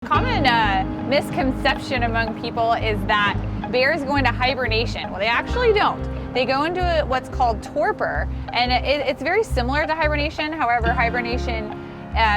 Common misconception among people is that bears go into hibernation. Well, they actually don't. They go into what's called torpor, and it's very similar to hibernation. However, hibernation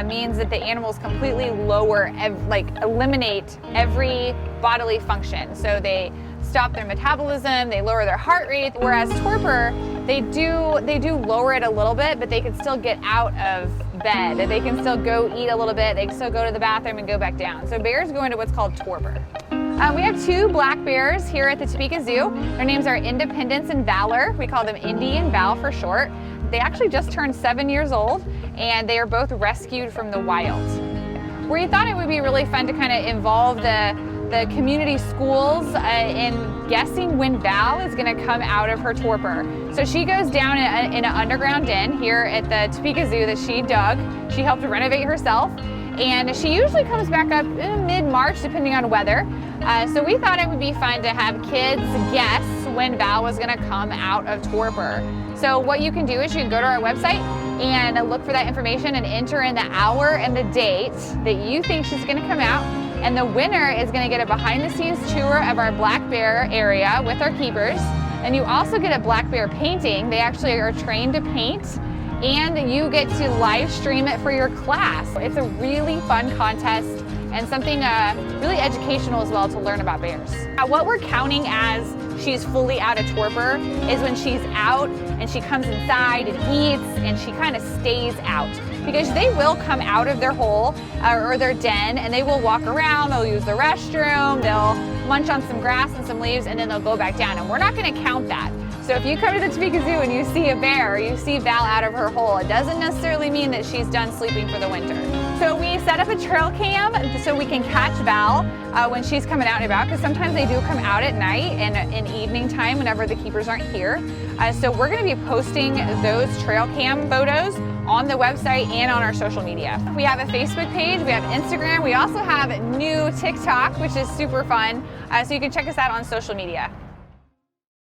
means that the animals completely eliminate every bodily function. So they stop their metabolism, they lower their heart rate, whereas torpor, they do lower it a little bit, but they can still get out of bed. They can still go eat a little bit, they can still go to the bathroom and go back down. So bears go into what's called torpor. We have two black bears here at the Topeka Zoo. Their names are Independence and Valor. We call them Indy and Val for short. They actually just turned 7 years old, and they are both rescued from the wild. We thought it would be really fun to kind of involve the community schools in guessing when Val is going to come out of her torpor. So she goes down in an underground den here at the Topeka Zoo that she dug. She helped renovate herself, and she usually comes back up in mid-March depending on weather. So we thought it would be fun to have kids guess when Val was going to come out of torpor. So what you can do is you can go to our website and look for that information and enter in the hour and the date that you think she's going to come out. And the winner is going to get a behind-the-scenes tour of our black bear area with our keepers. And you also get a black bear painting. They actually are trained to paint, and you get to live stream it for your class. It's a really fun contest and something really educational as well to learn about bears. What we're counting as she's fully out of torpor is when she's out and she comes inside and eats and she kind of stays out. Because they will come out of their hole or their den and they will walk around, they'll use the restroom, they'll munch on some grass and some leaves, and then they'll go back down. And we're not going to count that. So if you come to the Topeka Zoo and you see a bear or you see Val out of her hole, it doesn't necessarily mean that she's done sleeping for the winter. So we set up a trail cam so we can catch Val when she's coming out and about, because sometimes they do come out at night and in evening time whenever the keepers aren't here. So we're going to be posting those trail cam photos on the website and on our social media. We have a Facebook page, we have Instagram, we also have new TikTok, which is super fun. So you can check us out on social media.